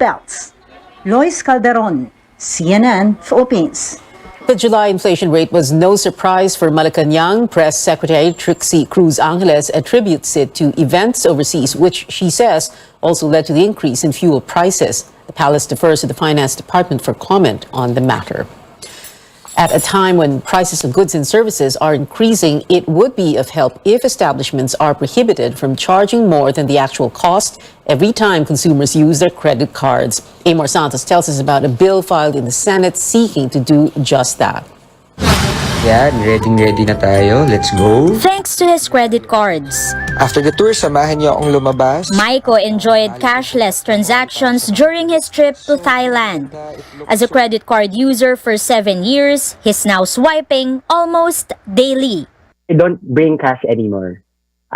belts. Lois Calderon, CNN Philippines. The July inflation rate was no surprise for Malacanang. Press Secretary Trixie Cruz Angeles attributes it to events overseas, which she says also led to the increase in fuel prices. The palace defers to the Finance Department for comment on the matter. At a time when prices of goods and services are increasing, it would be of help if establishments are prohibited from charging more than the actual cost every time consumers use their credit cards. Amor Santos tells us about a bill filed in the Senate seeking to do just that. Yan, ready na tayo. Let's go. Thanks to his credit cards, After the tour, samahan niyo akong lumabas. Maiko enjoyed cashless transactions during his trip to Thailand. As a credit card user for 7 years, he's now swiping almost daily. I don't bring cash anymore.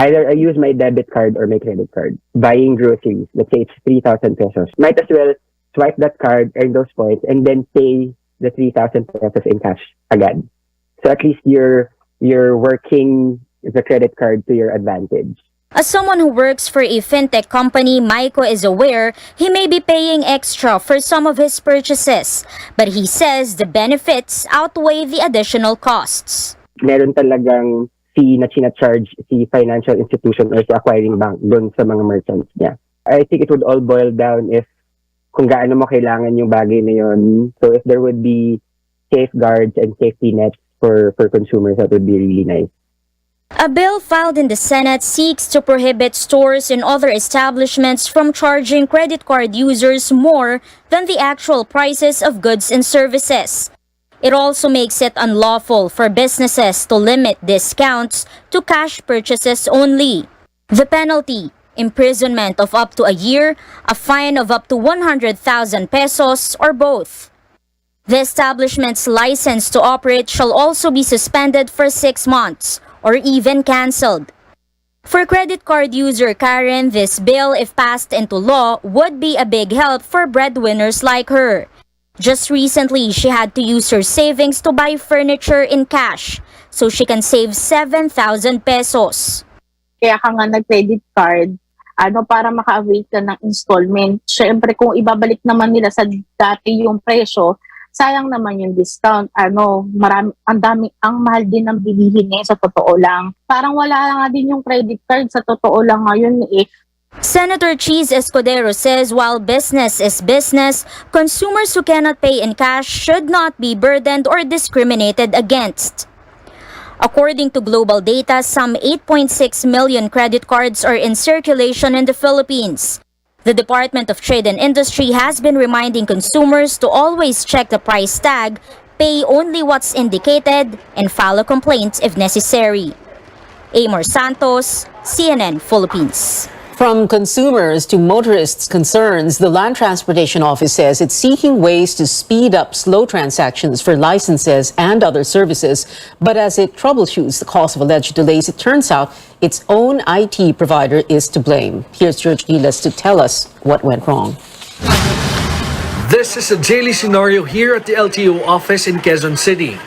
Either I use my debit card or my credit card. Buying groceries, let's say it's 3,000 pesos. Might as well swipe that card, earn those points, and then pay the 3,000 pesos in cash again. So at least you're working the credit card to your advantage. As someone who works for a fintech company, Maiko is aware he may be paying extra for some of his purchases, but he says the benefits outweigh the additional costs. Meron talagang fee na charge si financial institution or si acquiring bank doon sa mga merchants niya. I think it would all boil down if kung gaano mo kailangan yung bagay na yun. So if there would be safeguards and safety nets for consumers, that would be really nice. A bill filed in the Senate seeks to prohibit stores and other establishments from charging credit card users more than the actual prices of goods and services. It also makes it unlawful for businesses to limit discounts to cash purchases only. The penalty: imprisonment of up to a year, a fine of up to 100,000 pesos, or both. The establishment's license to operate shall also be suspended for 6 months or even cancelled. For credit card user Karen, this bill, if passed into law, would be a big help for breadwinners like her. Just recently, she had to use her savings to buy furniture in cash so she can save 7,000 pesos. Kaya ka nga nag-credit card, para maka-await ka ng installment. Siyempre, kung ibabalik naman nila sa dati yung presyo, sayang naman yung discount. Ang mahal din ng bilihin sa totoo lang. Parang wala nga din yung credit card sa totoo lang ngayon eh. Senator Cheese Escudero says while business is business, consumers who cannot pay in cash should not be burdened or discriminated against. According to global data, some 8.6 million credit cards are in circulation in the Philippines. The Department of Trade and Industry has been reminding consumers to always check the price tag, pay only what's indicated, and file a complaint if necessary. Amor Santos, CNN Philippines. From consumers to motorists' concerns, the Land Transportation Office says it's seeking ways to speed up slow transactions for licenses and other services. But as it troubleshoots the cause of alleged delays, it turns out its own IT provider is to blame. Here's George Gilas to tell us what went wrong. This is a daily scenario here at the LTO office in Quezon City.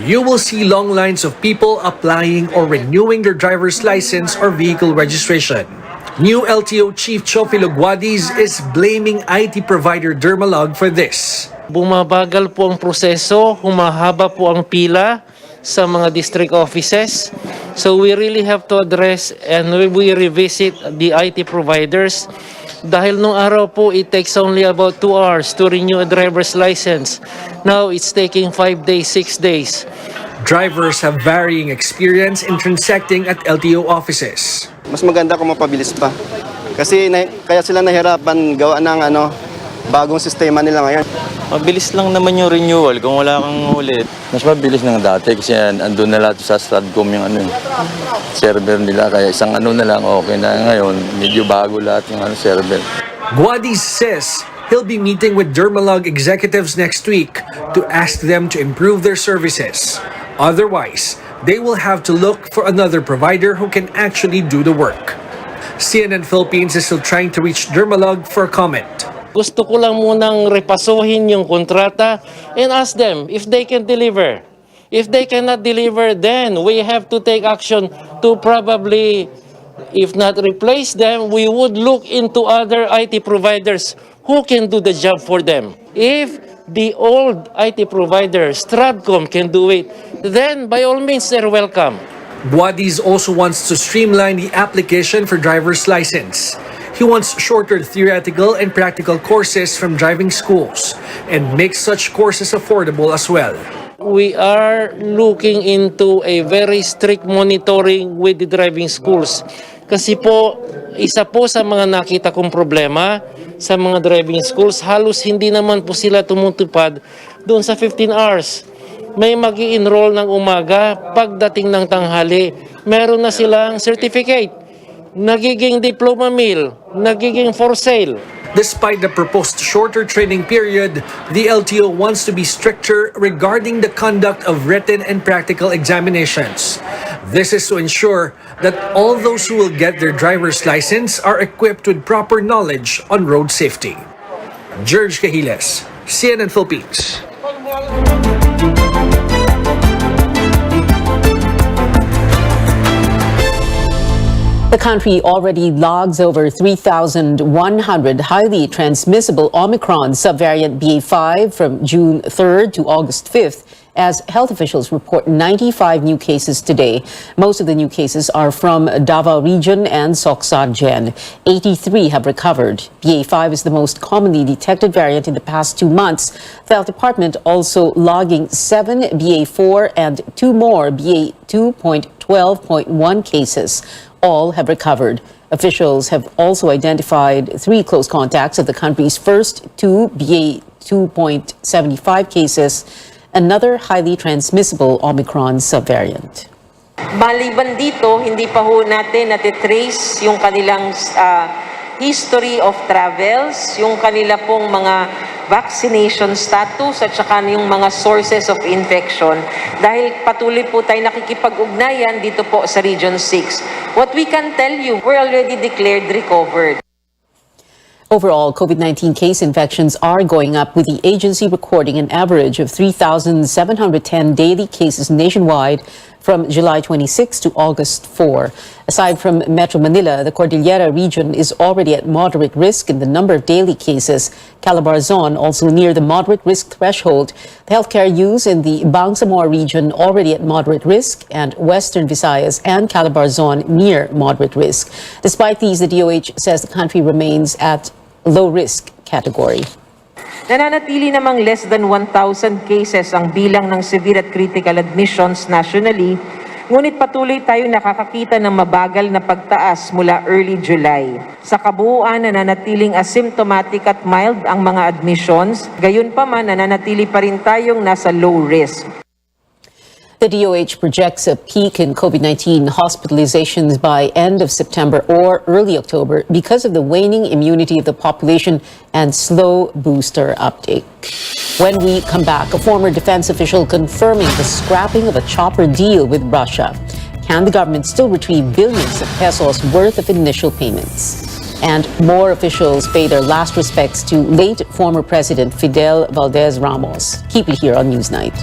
You will see long lines of people applying or renewing their driver's license or vehicle registration. New LTO Chief Chofilo Guadis is blaming IT provider Dermalog for this. Bumabagal po ang proseso, humahaba po ang pila sa mga district offices. So we really have to address and we revisit the IT providers. Dahil nung araw po, it takes only about 2 hours to renew a driver's license. Now it's taking 5 days, 6 days. Drivers have varying experience in transacting at LTO offices. Mas maganda kung mapabilis pa. Kasi kaya sila nahirapan gawa ng bagong sistema nila ngayon. Mabilis lang naman yung renewal kung wala kang ulit. Mas mabilis ng dati kasi andun na lahat sa Stratcom yung server nila. Kaya isang na lang okay na. Ngayon, medyo bago lahat yung server. Guadis says he'll be meeting with Dermalog executives next week to ask them to improve their services. Otherwise, they will have to look for another provider who can actually do the work. CNN Philippines is still trying to reach Dermalog for a comment. Gusto ko lang munang repasuhin yung kontrata and ask them if they can deliver. If they cannot deliver, then we have to take action to probably, if not replace them, we would look into other IT providers who can do the job for them. If the old IT provider, Stratcom, can do it, then by all means, they're welcome. Buadiz also wants to streamline the application for driver's license. He wants shorter theoretical and practical courses from driving schools and make such courses affordable as well. We are looking into a very strict monitoring with the driving schools. Kasi po, isa po sa mga nakita kong problema sa mga driving schools, halos hindi naman po sila tumutupad doon sa 15 hours. May mag-i-enroll ng umaga, pagdating ng tanghali, meron na silang certificate, nagiging diploma mill, nagiging for sale. Despite the proposed shorter training period, the LTO wants to be stricter regarding the conduct of written and practical examinations. This is to ensure that all those who will get their driver's license are equipped with proper knowledge on road safety. George Cahiles, CNN Philippines. The country already logs over 3,100 highly transmissible Omicron subvariant BA.5 from June 3rd to August 5th, as health officials report 95 new cases today. Most of the new cases are from Davao Region and Socsagen. 83 have recovered. BA.5 is the most commonly detected variant in the past 2 months. The health department also logging 7 BA.4 and 2 more BA.2.12.1 cases. All have recovered. Officials have also identified 3 close contacts of the country's first 2 BA.2.75 cases, another highly transmissible Omicron subvariant. Maliban dito, hindi pa ho natin natitrace yung kanilang history of travels, yung kanila pong mga vaccination status at saka yung mga sources of infection. Dahil patuloy po tayo nakikipag-ugnayan dito po sa Region 6. What we can tell you, we're already declared recovered. Overall, COVID-19 case infections are going up, with the agency recording an average of 3,710 daily cases nationwide from July 26 to August 4. Aside from Metro Manila, the Cordillera region is already at moderate risk in the number of daily cases. Calabarzon also near the moderate risk threshold. The healthcare use in the Bangsamoro region already at moderate risk, and Western Visayas and Calabarzon near moderate risk. Despite these, the DOH says the country remains at low risk category. Nananatili namang less than 1,000 cases ang bilang ng severe at critical admissions nationally, ngunit patuloy tayo nakakakita ng mabagal na pagtaas mula early July. Sa kabuuan, nananatiling asymptomatic at mild ang mga admissions, gayunpaman nananatili pa rin tayong nasa low risk. The DOH projects a peak in COVID-19 hospitalizations by end of September or early October because of the waning immunity of the population and slow booster uptake. When we come back, a former defense official confirming the scrapping of a chopper deal with Russia. Can the government still retrieve billions of pesos worth of initial payments? And more officials pay their last respects to late former President Fidel Valdez Ramos. Keep it here on Newsnight.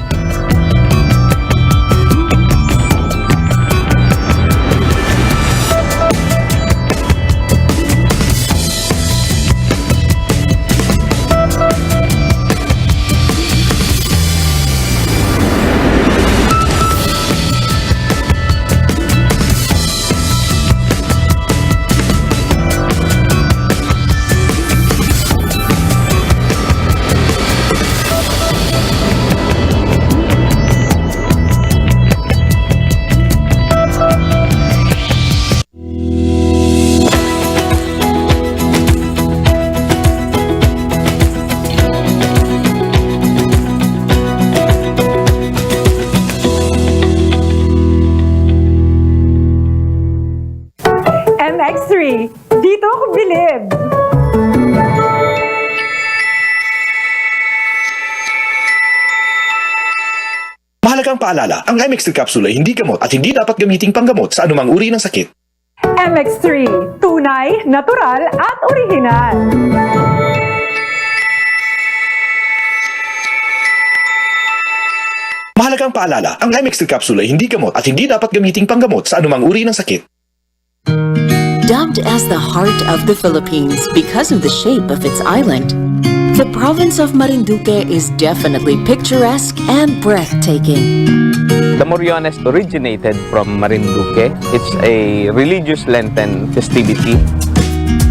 MX3, dito ako bilib! Mahalagang paalala, ang MX3 capsule ay hindi gamot at hindi dapat gamiting panggamot sa anumang uri ng sakit. MX3, tunay, natural at orihinal. Mahalagang paalala, ang MX3 capsule ay hindi gamot at hindi dapat gamiting panggamot sa anumang uri ng sakit. Dubbed as the heart of the Philippines because of the shape of its island, the province of Marinduque is definitely picturesque and breathtaking. The Moriones originated from Marinduque. It's a religious Lenten festivity.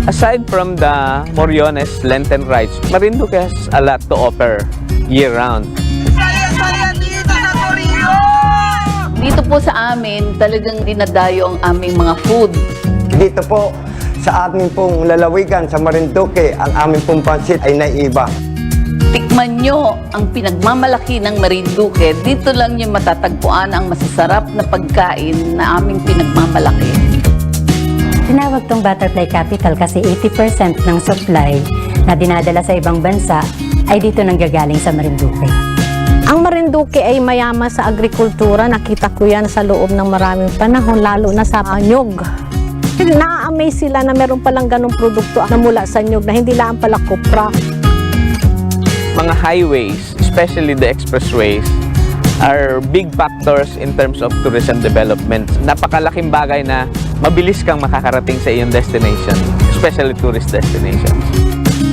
Aside from the Moriones Lenten rites, Marinduque has a lot to offer year-round. Dito po sa amin, talagang dinadayo ang aming mga food. Dito po sa amin pong lalawigan sa Marinduque, ang aming pong pansit ay naiba. Tikman nyo ang pinagmamalaki ng Marinduque. Dito lang nyo matatagpuan ang masasarap na pagkain na aming pinagmamalaki. Tinawag tong butterfly capital kasi 80% ng supply na dinadala sa ibang bansa ay dito nanggagaling sa Marinduque. Ang Marinduque ay mayaman sa agrikultura. Nakita ko yan sa loob ng maraming panahon, lalo na sa nyog. Na-amaze sila na meron palang ganong produkto na mula sa nyog na hindi lang pala kopra. Mga highways, especially the expressways, are big factors in terms of tourism development. Napakalaking bagay na mabilis kang makakarating sa iyong destination, especially tourist destinations.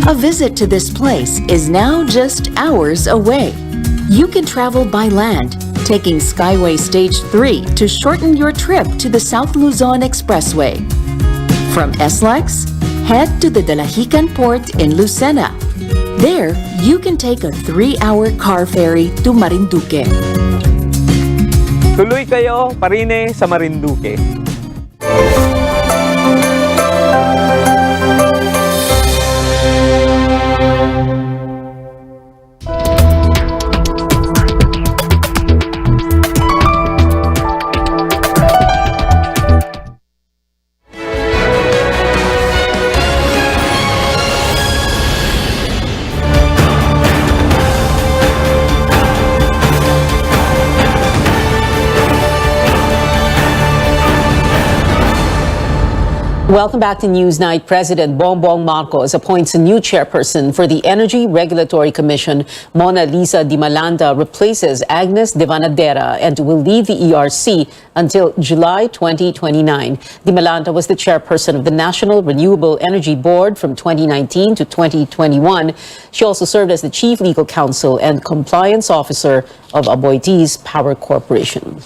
A visit to this place is now just hours away. You can travel by land, taking Skyway Stage 3 to shorten your trip to the South Luzon Expressway. From SLEX, head to the Dalahican Port in Lucena. There, you can take a 3-hour car ferry to Marinduque. Tuloy kayo, Parine, sa Marinduque. Welcome back to Newsnight. President Bongbong Marcos appoints a new chairperson for the Energy Regulatory Commission. Mona Lisa Dimalanda replaces Agnes Devanadera and will lead the ERC until July 2029. Dimalanda was the chairperson of the National Renewable Energy Board from 2019 to 2021. She also served as the chief legal counsel and compliance officer of Aboitiz Power Corporation.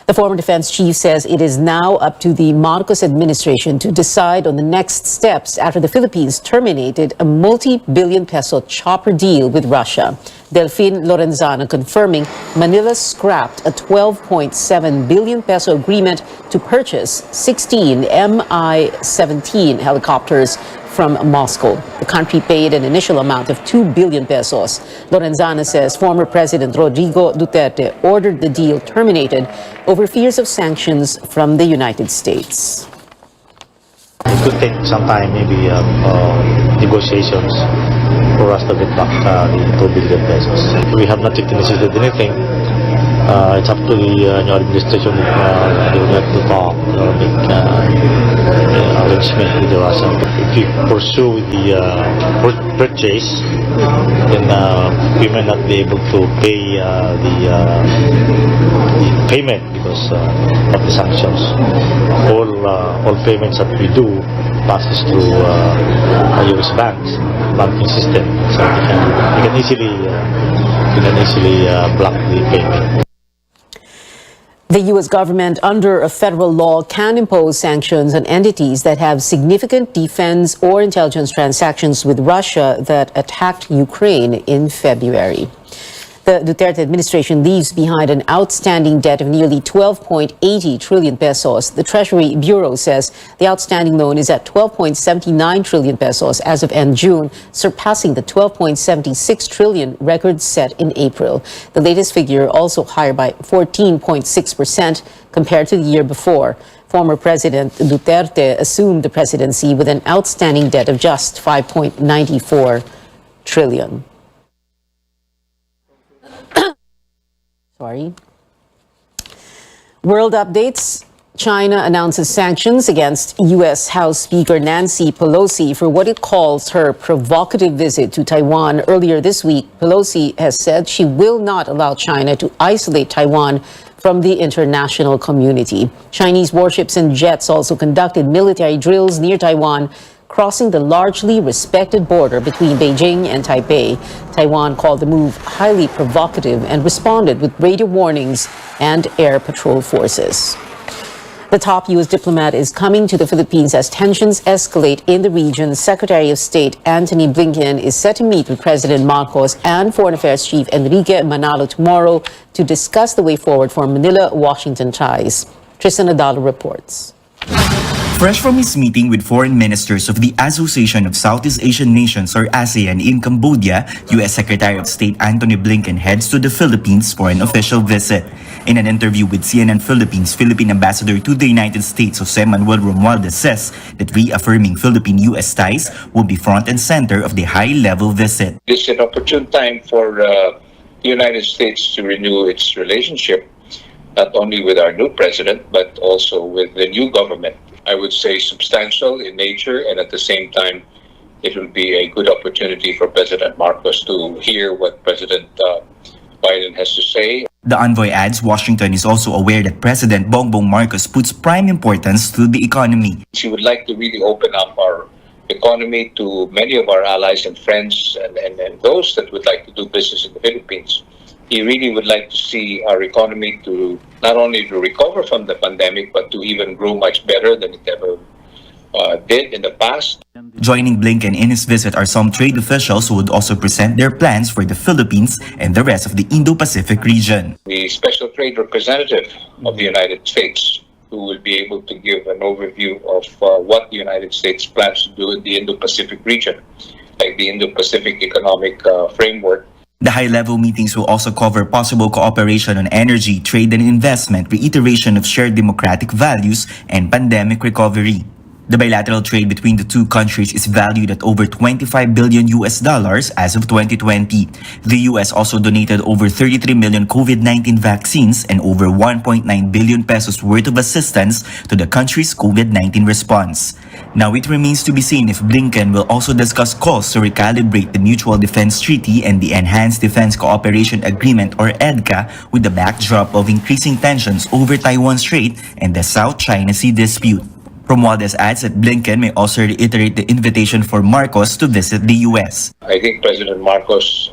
The former defense chief says it is now up to the Marcos administration to decide on the next steps after the Philippines terminated a multi-billion peso chopper deal with Russia. Delfin Lorenzana confirming Manila scrapped a 12.7 billion peso agreement to purchase 16 Mi-17 helicopters from Moscow. The country paid an initial amount of 2 billion pesos. Lorenzana says former President Rodrigo Duterte ordered the deal terminated over fears of sanctions from the United States. It could take some time, maybe negotiations for us to get back the 2 billion pesos. We have not yet initiated anything. It's up to the new administration if they would like to talk or make arrangement with the Russian. If we pursue the purchase, then we may not be able to pay the payment because of the sanctions. All payments that we do passes through U.S. banking system, so we can easily block the payment. The U.S. government, under a federal law, can impose sanctions on entities that have significant defense or intelligence transactions with Russia that attacked Ukraine in February. The Duterte administration leaves behind an outstanding debt of nearly 12.80 trillion pesos. The Treasury Bureau says the outstanding loan is at 12.79 trillion pesos as of end June, surpassing the 12.76 trillion record set in April. The latest figure also higher by 14.6% compared to the year before. Former President Duterte assumed the presidency with an outstanding debt of just 5.94 trillion. World updates. China announces sanctions against U.S. House Speaker Nancy Pelosi for what it calls her provocative visit to Taiwan. Earlier this week, Pelosi has said she will not allow China to isolate Taiwan from the international community. Chinese warships and jets also conducted military drills near Taiwan, crossing the largely respected border between Beijing and Taipei. Taiwan called the move highly provocative and responded with radio warnings and air patrol forces. The top U.S. diplomat is coming to the Philippines as tensions escalate in the region. Secretary of State Antony Blinken is set to meet with President Marcos and Foreign Affairs Chief Enrique Manalo tomorrow to discuss the way forward for Manila-Washington ties. Tristan Adalo reports. Fresh from his meeting with foreign ministers of the Association of Southeast Asian Nations or ASEAN in Cambodia, U.S. Secretary of State Antony Blinken heads to the Philippines for an official visit. In an interview with CNN Philippines, Philippine Ambassador to the United States Jose Manuel Romualdez says that reaffirming Philippine-U.S. ties will be front and center of the high-level visit. It's an opportune time for the United States to renew its relationship, not only with our new president, but also with the new government. I would say substantial in nature, and at the same time, it will be a good opportunity for President Marcos to hear what President Biden has to say. The envoy adds Washington is also aware that President Bongbong Marcos puts prime importance to the economy. She would like to really open up our economy to many of our allies and friends and those that would like to do business in the Philippines. He really would like to see our economy to not only to recover from the pandemic, but to even grow much better than it ever did in the past. Joining Blinken in his visit are some trade officials who would also present their plans for the Philippines and the rest of the Indo-Pacific region. The special trade representative of the United States, who will be able to give an overview of what the United States plans to do in the Indo-Pacific region, like the Indo-Pacific Economic Framework. The high-level meetings will also cover possible cooperation on energy, trade and investment, reiteration of shared democratic values, and pandemic recovery. The bilateral trade between the two countries is valued at over $25 billion as of 2020. The US also donated over 33 million COVID-19 vaccines and over 1.9 billion pesos worth of assistance to the country's COVID-19 response. Now it remains to be seen if Blinken will also discuss calls to recalibrate the Mutual Defense Treaty and the Enhanced Defense Cooperation Agreement or EDCA with the backdrop of increasing tensions over Taiwan Strait and the South China Sea dispute. Romualdez adds that Blinken may also reiterate the invitation for Marcos to visit the U.S. I think President Marcos,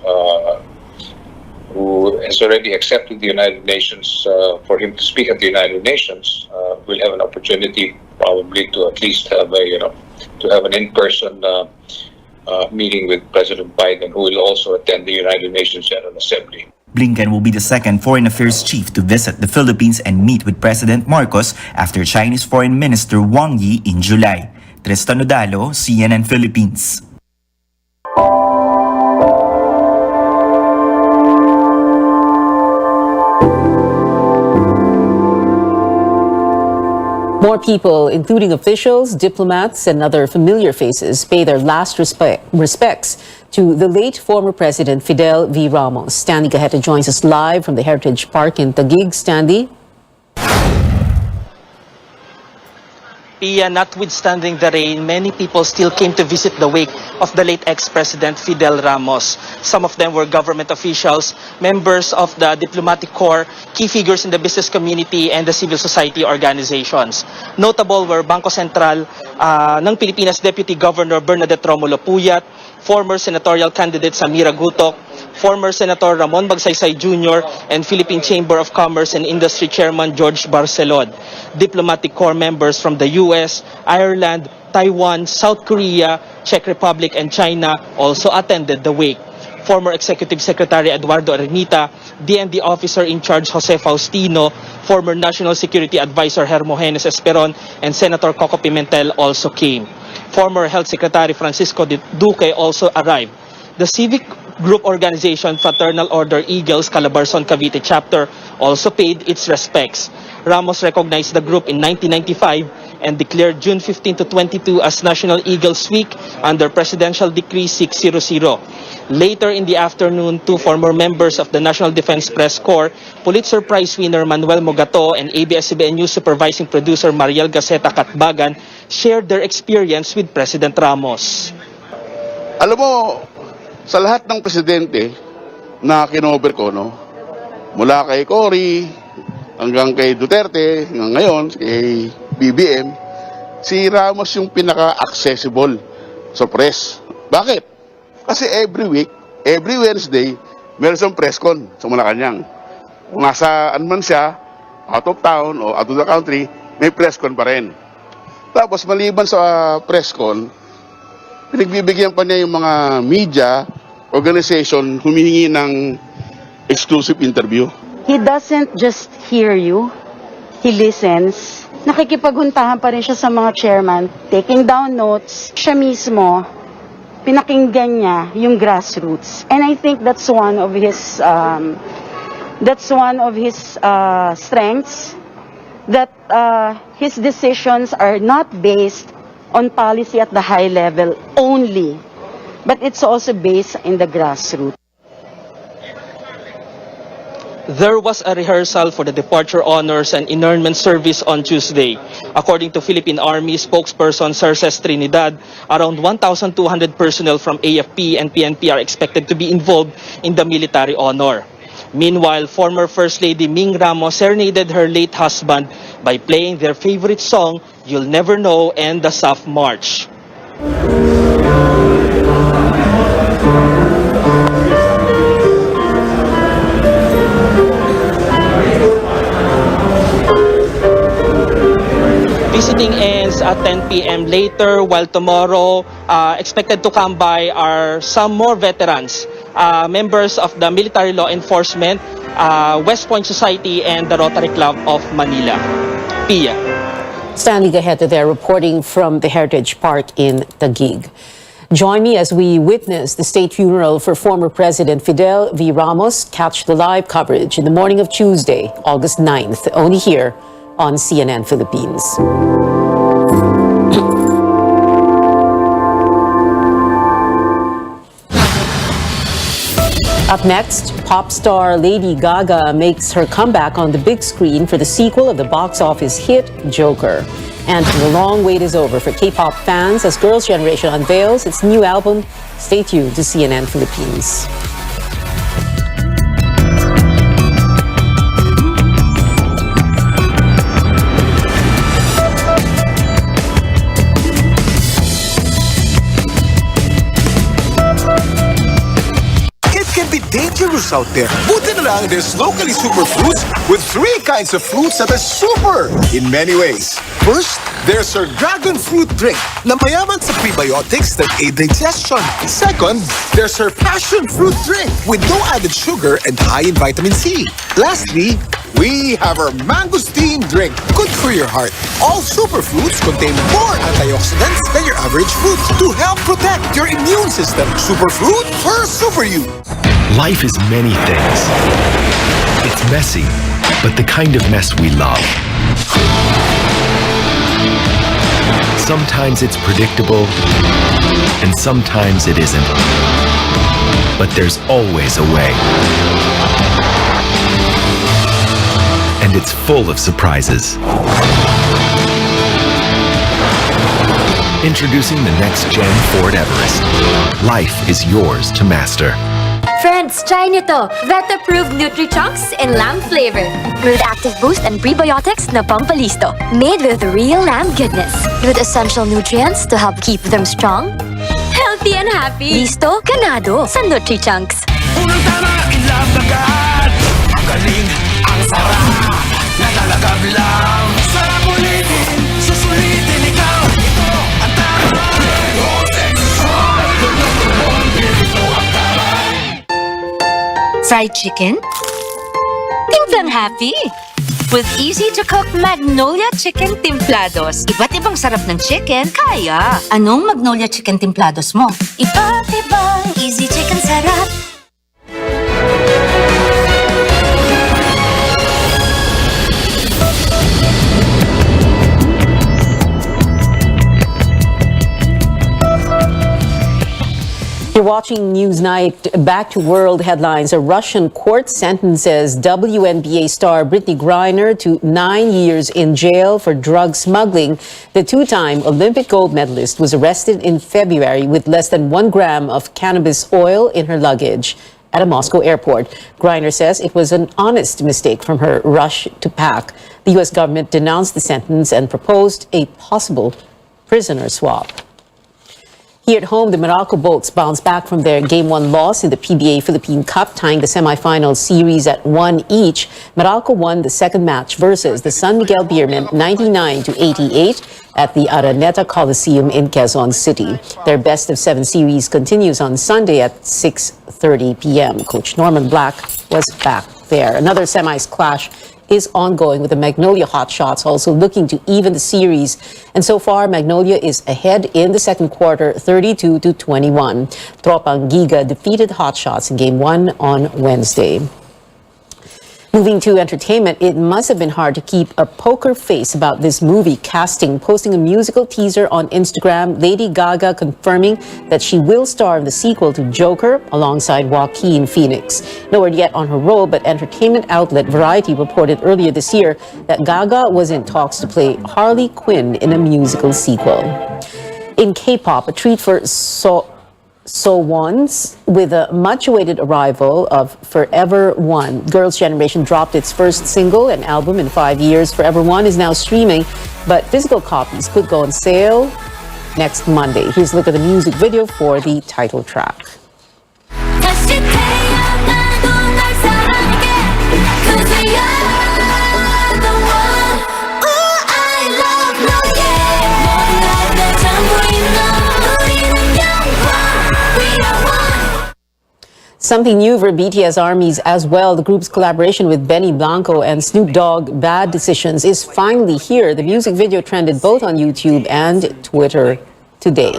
who has already accepted the United Nations, for him to speak at the United Nations, will have an opportunity probably to at least have an in-person meeting with President Biden, who will also attend the United Nations General Assembly. Blinken will be the second foreign affairs chief to visit the Philippines and meet with President Marcos after Chinese Foreign Minister Wang Yi in July. Tristan Odalo, CNN Philippines. More people, including officials, diplomats, and other familiar faces, pay their last respects to the late former President Fidel V. Ramos. Stanley Cajeta joins us live from the Heritage Park in Taguig. Stanley? Pia, notwithstanding the rain, many people still came to visit the wake of the late ex-president Fidel Ramos. Some of them were government officials, members of the diplomatic corps, key figures in the business community, and the civil society organizations. Notable were Bangko Sentral ng Pilipinas Deputy Governor Bernadette Romulo Puyat, former senatorial candidate Samira Gutok, former Senator Ramon Magsaysay Jr., and Philippine Chamber of Commerce and Industry Chairman George Barcelon. Diplomatic corps members from the US, Ireland, Taiwan, South Korea, Czech Republic, and China also attended the wake. Former Executive Secretary Eduardo Arenita, DND Officer in Charge Jose Faustino, former National Security Advisor Hermogenes Esperon, and Senator Coco Pimentel also came. Former Health Secretary Francisco Duque also arrived. The civic group organization Fraternal Order Eagles Calabarzon Cavite chapter also paid its respects. Ramos recognized the group in 1995 and declared June 15 to 22 as National Eagles Week under Presidential Decree 600. Later in the afternoon, two former members of the National Defense Press Corps, Pulitzer Prize winner Manuel Mogato and ABS-CBN News supervising producer Mariel Gaceta Katbagan, shared their experience with President Ramos. Alam mo, sa lahat ng presidente na kinover ko, no? Mula kay Cory, hanggang kay Duterte, hanggang ngayon, kay BBM, si Ramos yung pinaka-accessible sa press. Bakit? Kasi every week, every Wednesday, meron siyang press con sa Malacanang. Kung nasaan man siya, out of town o out of the country, may press con pa rin. Tapos maliban sa press con, pinagbibigyan pa niya yung mga media, organization, humihingi ng exclusive interview. He doesn't just hear you, he listens. Nakikipaghuntahan pa rin siya sa mga chairman, taking down notes. Siya mismo, pinakinggan niya yung grassroots. And I think that's one of his strengths, that his decisions are not based on policy at the high level only, but it's also based in the grassroots. There was a rehearsal for the departure honors and internment service on Tuesday. According to Philippine Army spokesperson Cerces Trinidad, around 1,200 personnel from AFP and PNP are expected to be involved in the military honor. Meanwhile, former First Lady Ming Ramos serenaded her late husband by playing their favorite song, You'll Never Know, and the SAF March. Visiting ends at 10 p.m. later, while tomorrow expected to come by are some more veterans, members of the military law enforcement, West Point Society, and the Rotary Club of Manila. Pia. Stanley Gaheta there reporting from the Heritage Park in Taguig. Join me as we witness the state funeral for former President Fidel V. Ramos. Catch the live coverage in the morning of Tuesday, August 9th, only here on CNN Philippines. Up next, pop star Lady Gaga makes her comeback on the big screen for the sequel of the box office hit Joker. And the long wait is over for K-pop fans as Girls' Generation unveils its new album. Stay tuned to CNN Philippines. Dangerous out there. Buti na lang there's locally super fruits with 3 kinds of fruits that are super in many ways. First, there's our dragon fruit drink na mayaman sa prebiotics that aid digestion. Second, there's our passion fruit drink with no added sugar and high in vitamin C. Lastly, we have our mangosteen drink, good for your heart. All superfruits contain more antioxidants than your average fruit to help protect your immune system. Superfruit for super you. Life is many things. It's messy, but the kind of mess we love. Sometimes it's predictable, and sometimes it isn't. But there's always a way. And it's full of surprises. Introducing the next-gen Ford Everest. Life is yours to master. Friends, try nyo to. Vet-approved Nutri-Chunks in lamb flavor. With active boost and prebiotics na pampalisto. Made with real lamb goodness. With essential nutrients to help keep them strong, healthy and happy. Listo, ganado sa Nutri-Chunks. Unang tama, in love agad. Ang galing, ang sarap. Nalalagab lang. Sarap ulitin, susulitin ikaw. Ito, ang tama. Fried chicken? Timplang happy! With easy-to-cook Magnolia Chicken Timplados. Iba't ibang sarap ng chicken, kaya. Anong Magnolia Chicken Timplados mo? Iba't ibang easy chicken sarap. You're watching Newsnight. Back to world headlines. A Russian court sentences WNBA star Brittany Griner to 9 years in jail for drug smuggling. The two-time Olympic gold medalist was arrested in February with less than 1 gram of cannabis oil in her luggage. at a Moscow airport. Griner says it was an honest mistake from her rush to pack. The U.S. government denounced the sentence and proposed a possible prisoner swap. Here at home, the Meralco Bolts bounced back from their Game 1 loss in the PBA Philippine Cup, tying the semifinal series at 1 each. Meralco won the second match versus the San Miguel Beermen 99-88 at the Araneta Coliseum in Quezon City. Their best-of-7 series continues on Sunday at 6:30 p.m. Coach Norman Black was back there. Another semis clash is ongoing, with the Magnolia Hotshots also looking to even the series. And so far, Magnolia is ahead in the second quarter, 32-21. Tropang Giga defeated Hotshots in Game 1 on Wednesday. Moving to entertainment, it must have been hard to keep a poker face about this movie casting. Posting a musical teaser on Instagram, Lady Gaga confirming that she will star in the sequel to Joker alongside Joaquin Phoenix. No word yet on her role, but entertainment outlet Variety reported earlier this year that Gaga was in talks to play Harley Quinn in a musical sequel. In K-pop, a treat for Sowons, with a much-awaited arrival of Forever One. Girls' Generation dropped its first single and album in 5 years. Forever One is now streaming, but physical copies could go on sale next Monday. Here's a look at the music video for the title track. Something new for BTS ARMYs as well. The group's collaboration with Benny Blanco and Snoop Dogg, Bad Decisions, is finally here. The music video trended both on YouTube and Twitter today.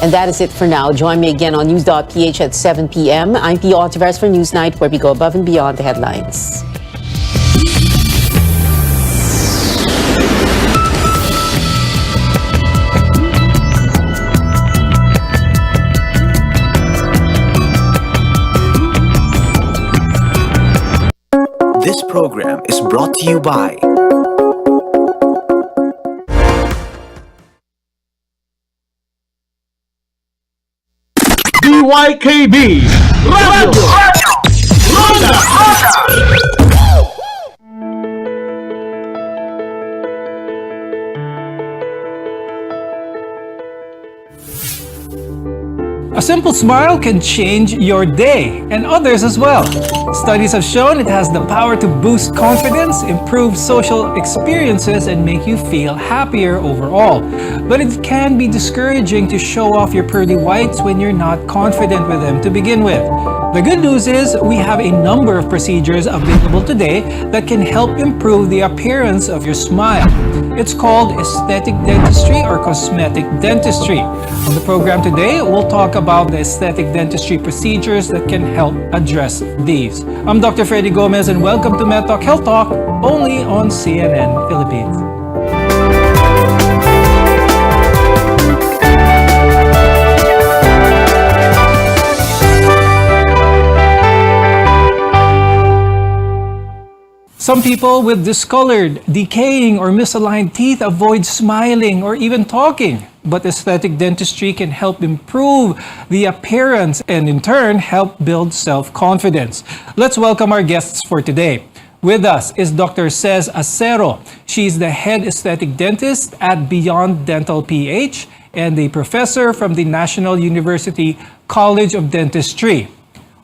And that is it for now. Join me again on News.ph at 7 p.m. I'm P. Otiveros for Newsnight, where we go above and beyond the headlines. This program is brought to you by DYKB Radio A simple smile can change your day and others as well. Studies have shown it has the power to boost confidence, improve social experiences, and make you feel happier overall. But it can be discouraging to show off your pearly whites when you're not confident with them to begin with. The good news is we have a number of procedures available today that can help improve the appearance of your smile. It's called aesthetic dentistry or cosmetic dentistry. On the program today, we'll talk about the aesthetic dentistry procedures that can help address these. I'm Dr. Freddy Gomez and welcome to MedTalk Health Talk, only on CNN Philippines. Some people with discolored, decaying, or misaligned teeth avoid smiling or even talking. But aesthetic dentistry can help improve the appearance and in turn help build self-confidence. Let's welcome our guests for today. With us is Dr. Cez Acero. She's the head aesthetic dentist at Beyond Dental PH and a professor from the National University College of Dentistry.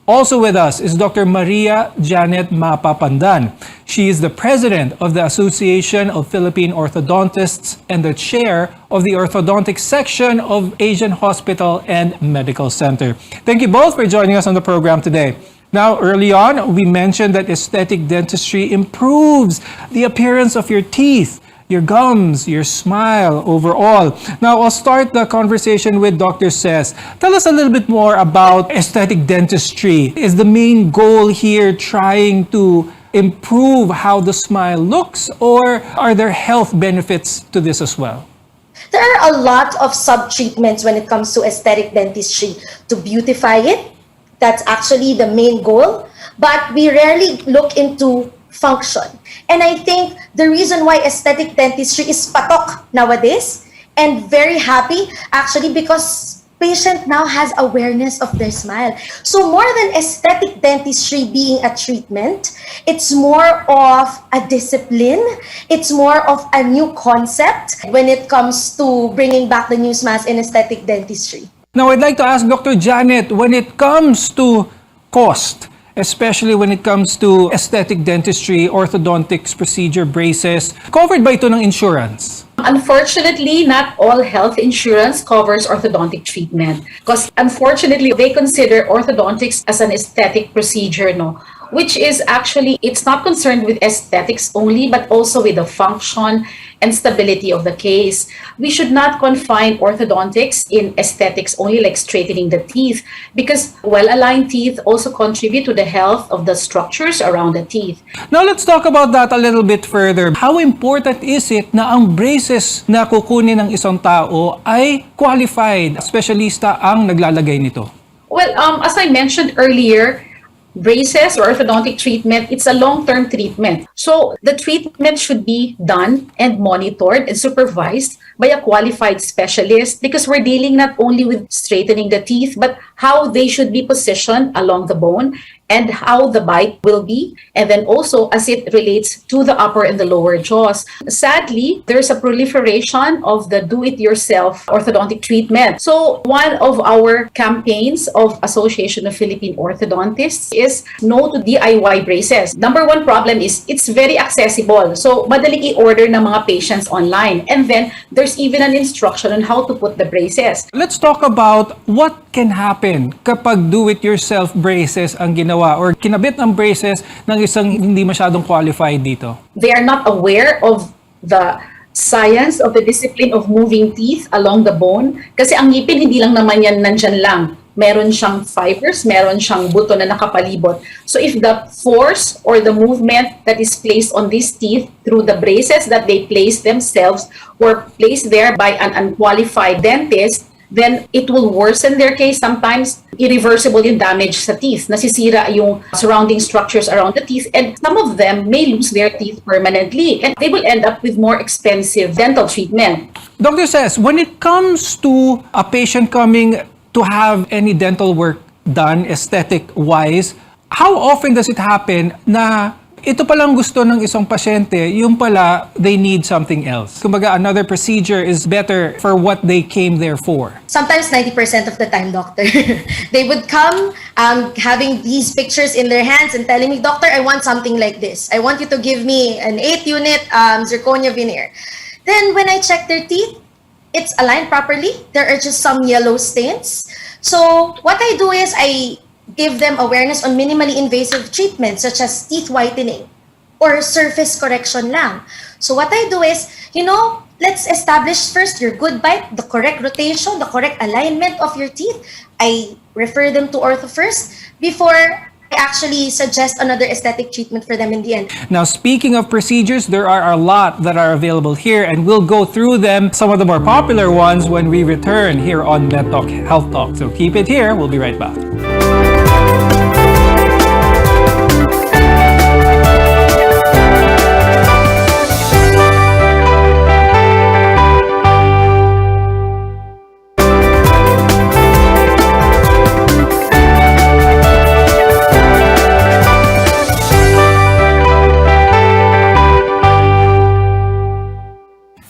Also with us is Dr. Maria Janet Mapapandan. She is the president of the Association of Philippine Orthodontists and the chair of the orthodontic section of Asian Hospital and Medical Center. Thank you both for joining us on the program today. Now, early on, we mentioned that aesthetic dentistry improves the appearance of your teeth, your gums, your smile overall. Now, I'll start the conversation with Dr. Cez. Tell us a little bit more about aesthetic dentistry. Is the main goal here trying to improve how the smile looks, or are there health benefits to this as well? There are a lot of sub-treatments when it comes to aesthetic dentistry to beautify it. That's actually the main goal, but we rarely look into function. And I think the reason why aesthetic dentistry is patok nowadays and very happy actually because patient now has awareness of their smile. So more than aesthetic dentistry being a treatment, it's more of a discipline. It's more of a new concept when it comes to bringing back the new smiles in aesthetic dentistry. Now, I'd like to ask Dr. Janet, when it comes to cost, especially when it comes to aesthetic dentistry, orthodontics procedure, braces, covered ba ito ng insurance? Unfortunately, not all health insurance covers orthodontic treatment because unfortunately, they consider orthodontics as an aesthetic procedure, no? Which is actually, it's not concerned with aesthetics only, but also with the function and stability of the case. We should not confine orthodontics in aesthetics only, like straightening the teeth, because well-aligned teeth also contribute to the health of the structures around the teeth. Now, let's talk about that a little bit further. How important is it na ang braces na kukunin ng isang tao ay qualified, specialista ang naglalagay nito? Well, as I mentioned earlier, braces or orthodontic treatment, it's a long-term treatment. So the treatment should be done and monitored and supervised by a qualified specialist because we're dealing not only with straightening the teeth, but how they should be positioned along the bone and how the bite will be, and then also as it relates to the upper and the lower jaws. Sadly, there's a proliferation of the do-it-yourself orthodontic treatment. So one of our campaigns of Association of Philippine Orthodontists is no to DIY braces. Number one problem is it's very accessible. So madaling i-order ng mga patients online. And then there's even an instruction on how to put the braces. Let's talk about what can happen kapag do-it-yourself braces ang ginawa or kinabit ng braces ng isang hindi masyadong qualified dito. They are not aware of the science of the discipline of moving teeth along the bone. Kasi ang ngipin, hindi lang naman yan nandyan lang. Meron siyang fibers, meron siyang buto na nakapalibot. So if the force or the movement that is placed on these teeth through the braces that they place themselves or placed there by an unqualified dentist, then it will worsen their case. Sometimes irreversible yung damage sa teeth. Nasisira yung surrounding structures around the teeth, and some of them may lose their teeth permanently, and they will end up with more expensive dental treatment. Dr. Says, when it comes to a patient coming to have any dental work done aesthetic-wise, how often does it happen na ito palang gusto ng isang pasyente, yung pala, they need something else? Kumbaga, another procedure is better for what they came there for. Sometimes 90% of the time, doctor. They would come having these pictures in their hands and telling me, doctor, I want something like this. I want you to give me an 8-unit zirconia veneer. Then when I check their teeth, it's aligned properly. There are just some yellow stains. So what I do is I give them awareness on minimally invasive treatments such as teeth whitening or surface correction lang. So what I do is, let's establish first your good bite, the correct rotation, the correct alignment of your teeth. I refer them to ortho first before I actually suggest another aesthetic treatment for them in the end. Now, speaking of procedures, there are a lot that are available here, and we'll go through them, some of the more popular ones, when we return here on MedTalk Health Talk. So keep it here. We'll be right back.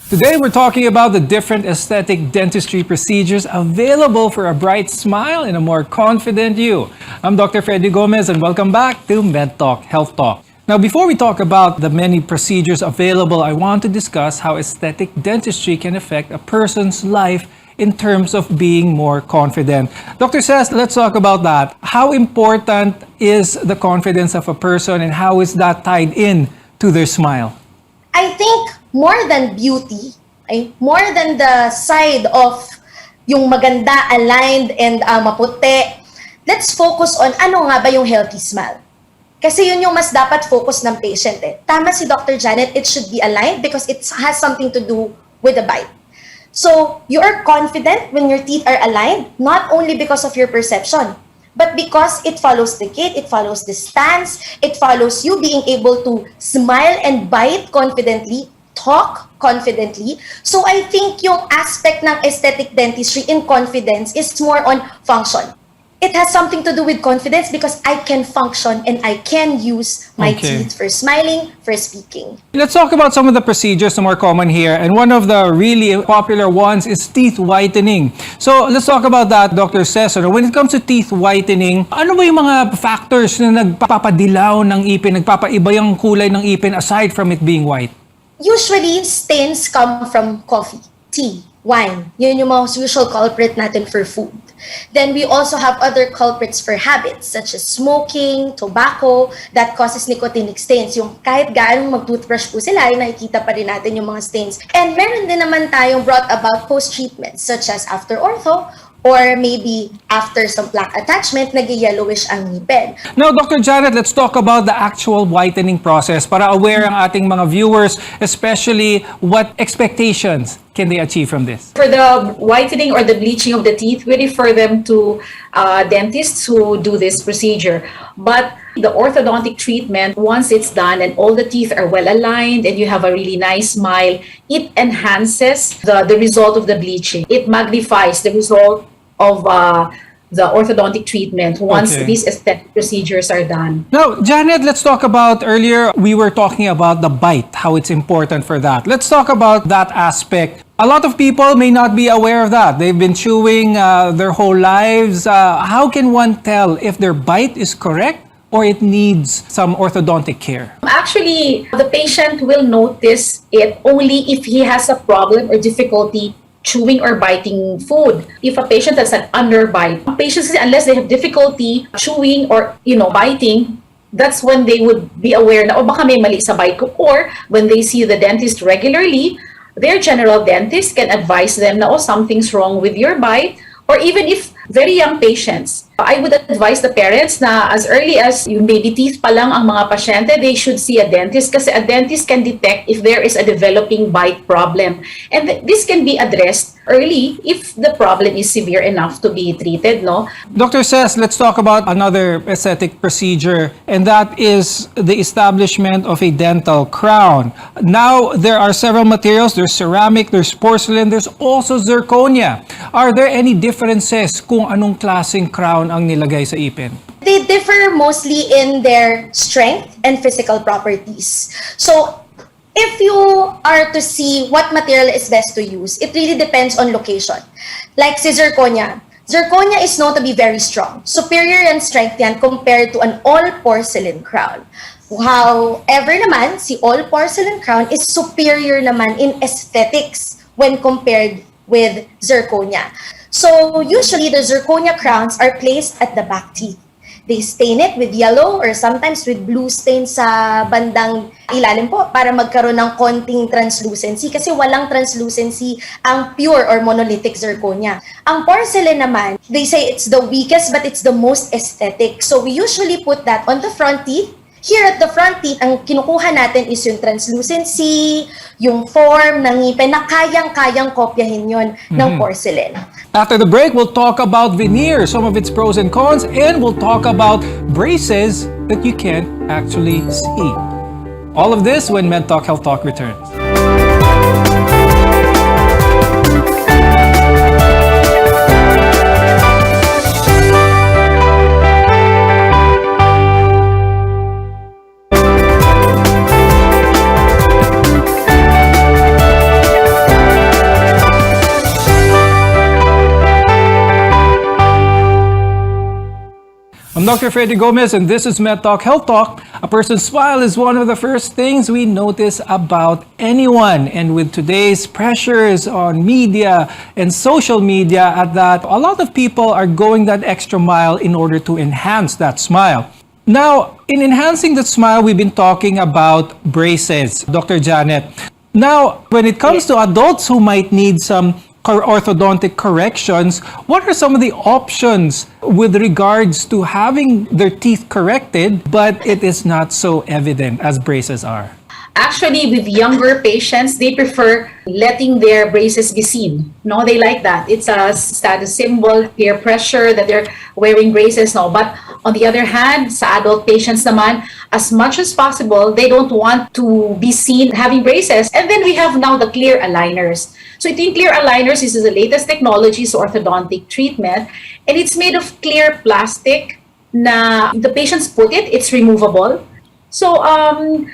Today, we're talking about the different aesthetic dentistry procedures available for a bright smile and a more confident you. I'm Dr. Freddy Gomez, and welcome back to MedTalk Health Talk. Now, before we talk about the many procedures available, I want to discuss how aesthetic dentistry can affect a person's life in terms of being more confident. Dr. Says, let's talk about that. How important is the confidence of a person, and how is that tied in to their smile? I think more than beauty, more than the side of yung maganda, aligned, and maputi, let's focus on ano nga ba yung healthy smile. Kasi yun yung mas dapat focus ng patient. Tama si Dr. Janet, it should be aligned because it has something to do with the bite. So, you are confident when your teeth are aligned, not only because of your perception, but because it follows the gait, it follows the stance, it follows you being able to smile and bite confidently talk confidently. So I think yung aspect ng aesthetic dentistry in confidence is more on function. It has something to do with confidence because I can function and I can use my teeth for smiling, for speaking. Let's talk about some of the procedures that are more common here. And one of the really popular ones is teeth whitening. So let's talk about that, Dr. Cesar. When it comes to teeth whitening, ano ba yung mga factors na nagpapadilaw ng ipin, nagpapaiba yung kulay ng ipin aside from it being white? Usually, stains come from coffee, tea, wine. Yun yung most usual culprit natin for food. Then we also have other culprits for habits such as smoking, tobacco, that causes nicotinic stains. Yung kahit gaano mag-toothbrush po sila, ay nakikita pa rin natin yung mga stains. And meron din naman tayong brought about post-treatments such as after ortho, or maybe after some plaque attachment, nag-yellowish ang ngipin. Now, Dr. Janet, let's talk about the actual whitening process para aware ang ating mga viewers, especially what expectations can they achieve from this? For the whitening or the bleaching of the teeth, we refer them to dentists who do this procedure. But the orthodontic treatment, once it's done and all the teeth are well aligned and you have a really nice smile, it enhances the result of the bleaching. It magnifies the result of the orthodontic treatment once these aesthetic procedures are done. Now, Janet, let's talk about earlier, we were talking about the bite, how it's important for that. Let's talk about that aspect. A lot of people may not be aware of that. They've been chewing their whole lives. How can one tell if their bite is correct or it needs some orthodontic care? Actually, the patient will notice it only if he has a problem or difficulty chewing or biting food. If a patient has an underbite, patients, unless they have difficulty chewing or biting, that's when they would be aware na baka may mali sa bite ko. Or when they see the dentist regularly, their general dentist can advise them na something's wrong with your bite. Or even if very young patients, I would advise the parents na as early as yung baby teeth pa lang ang mga pasyente, they should see a dentist kasi a dentist can detect if there is a developing bite problem. And this can be addressed early if the problem is severe enough to be treated, no? Dr. Cez, let's talk about another aesthetic procedure, and that is the establishment of a dental crown. Now, there are several materials. There's ceramic, there's porcelain, there's also zirconia. Are there any differences kung anong klaseng crown ang nilagay sa ipin? They differ mostly in their strength and physical properties. So, if you are to see what material is best to use, it really depends on location. Like si zirconia. Zirconia is known to be very strong. Superior in strength yan compared to an all-porcelain crown. However naman, si all-porcelain crown is superior naman in aesthetics when compared with zirconia. So usually the zirconia crowns are placed at the back teeth. They stain it with yellow or sometimes with blue stain sa bandang ilalim po para magkaroon ng konting translucency kasi walang translucency ang pure or monolithic zirconia. Ang porcelain naman, they say it's the weakest but it's the most aesthetic. So we usually put that on the front teeth. Here at the front teeth, ang kinukuha natin is yung translucency, yung form ng ngipin na kayang-kayang kopyahin yon ng porcelain. After the break, we'll talk about veneers, some of its pros and cons, and we'll talk about braces that you can't actually see. All of this when MedTalk Health Talk returns. I'm Dr. Freddy Gomez, and this is MedTalk Health Talk. A person's smile is one of the first things we notice about anyone. And with today's pressures on media and social media at that, a lot of people are going that extra mile in order to enhance that smile. Now, in enhancing the smile, we've been talking about braces, Dr. Janet. Now, when it comes to adults who might need some orthodontic corrections, what are some of the options with regards to having their teeth corrected, but it is not so evident as braces are? Actually, with younger patients, they prefer letting their braces be seen. No, they like that. It's a status symbol, peer pressure that they're wearing braces. No, but On the other hand, sa adult patients naman, as much as possible, they don't want to be seen having braces. And then we have now the clear aligners. So ito yung clear aligners. This is the latest technology sa orthodontic treatment. And it's made of clear plastic na the patients put it, it's removable. So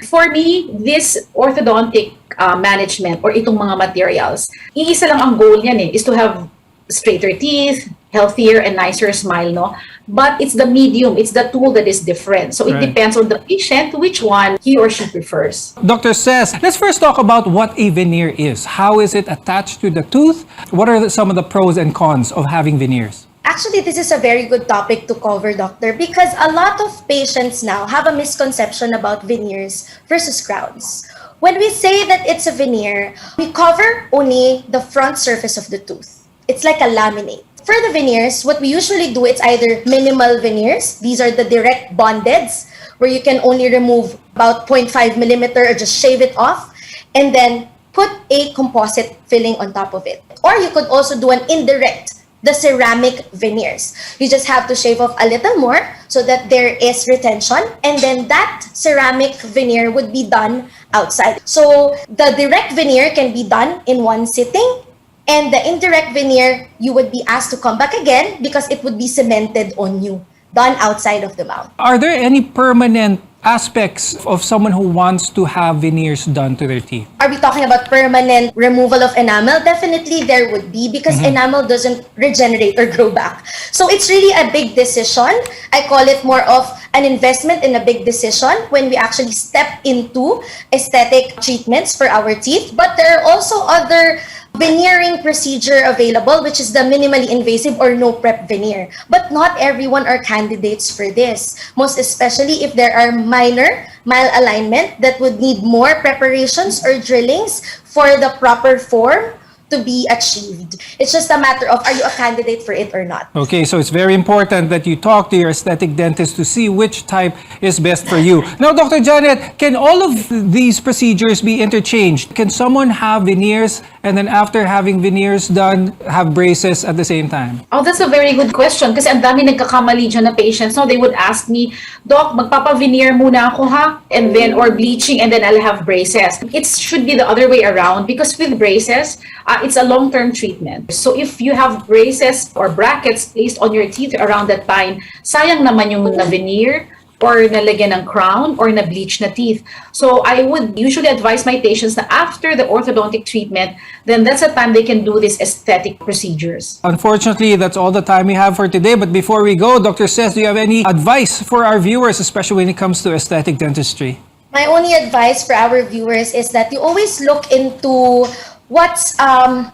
for me, this orthodontic management or itong mga materials, iisa lang ang goal niyan is to have straighter teeth, healthier and nicer smile, no? But it's the medium, it's the tool that is different. So it Right. depends on the patient which one he or she prefers. Dr. Cez, let's first talk about what a veneer is. How is it attached to the tooth? What are some of the pros and cons of having veneers? Actually, this is a very good topic to cover, doctor, because a lot of patients now have a misconception about veneers versus crowns. When we say that it's a veneer, we cover only the front surface of the tooth. It's like a laminate. For the veneers, what we usually do, it's either minimal veneers. These are the direct bondeds, where you can only remove about 0.5 millimeter or just shave it off, and then put a composite filling on top of it. Or you could also do an indirect, the ceramic veneers. You just have to shave off a little more so that there is retention, and then that ceramic veneer would be done outside. So the direct veneer can be done in one sitting, and the indirect veneer, you would be asked to come back again because it would be cemented on you, done outside of the mouth. Are there any permanent aspects of someone who wants to have veneers done to their teeth? Are we talking about permanent removal of enamel? Definitely there would be, because enamel doesn't regenerate or grow back. So it's really a big decision. I call it more of an investment in a big decision when we actually step into aesthetic treatments for our teeth. But there are also other veneering procedure available, which is the minimally invasive or no prep veneer. But not everyone are candidates for this, most especially if there are minor malalignment that would need more preparations or drillings for the proper form to be achieved. It's just a matter of, are you a candidate for it or not? Okay, so it's very important that you talk to your aesthetic dentist to see which type is best for you. Now, Dr. Janet, can all of these procedures be interchanged? Can someone have veneers and then after having veneers done, have braces at the same time? Oh, that's a very good question kasi ang dami nagkakamali dyan na patients. No? They would ask me, Doc, magpapa-veneer muna ako ha? And then, or bleaching, and then I'll have braces. It should be the other way around because with braces, it's a long-term treatment. So if you have braces or brackets placed on your teeth around that time, sayang naman yung na-veneer or nalagyan ng crown or na-bleach na teeth. So I would usually advise my patients that after the orthodontic treatment, then that's the time they can do these aesthetic procedures. Unfortunately, that's all the time we have for today. But before we go, Dr. Cez, do you have any advice for our viewers, especially when it comes to aesthetic dentistry? My only advice for our viewers is that you always look into what's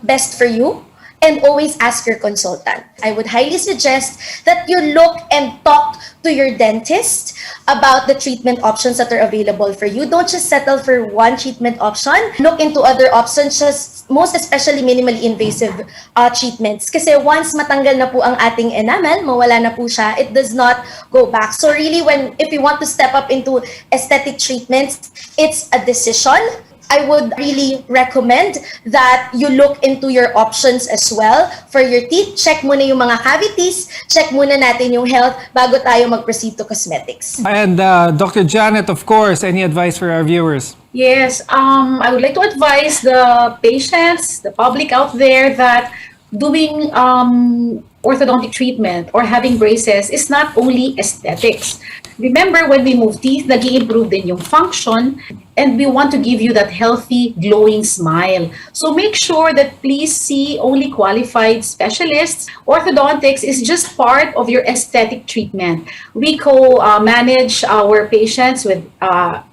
best for you and always ask your consultant. I would highly suggest that you look and talk to your dentist about the treatment options that are available for you. Don't just settle for one treatment option. Look into other options, just most especially minimally invasive treatments. Kasi once matanggal na po ang ating enamel, mawala na po siya, it does not go back. So really, if you want to step up into aesthetic treatments, it's a decision. I would really recommend that you look into your options as well for your teeth. Check muna yung mga cavities, check muna natin yung health bago tayo mag-proceed to cosmetics. And Dr. Janet, of course, any advice for our viewers? Yes, I would like to advise the patients, the public out there that doing orthodontic treatment or having braces is not only aesthetics. Remember, when we move teeth, nag-i-improve din yung function, and we want to give you that healthy, glowing smile. So make sure that please see only qualified specialists. Orthodontics is just part of your aesthetic treatment. We co-manage our patients with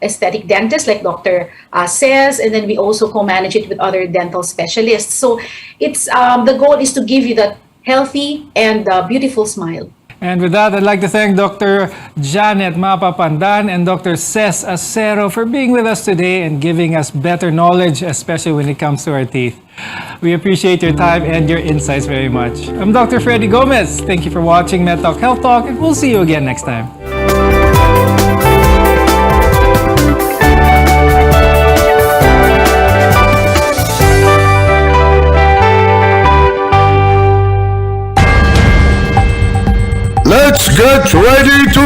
aesthetic dentists like Dr. Cez, and then we also co-manage it with other dental specialists. So it's the goal is to give you that healthy and beautiful smile. And with that, I'd like to thank Dr. Janet Mapapandan and Dr. Cez Acero for being with us today and giving us better knowledge, especially when it comes to our teeth. We appreciate your time and your insights very much. I'm Dr. Freddy Gomez. Thank you for watching MedTalk Health Talk, and we'll see you again next time. Let's Get ready to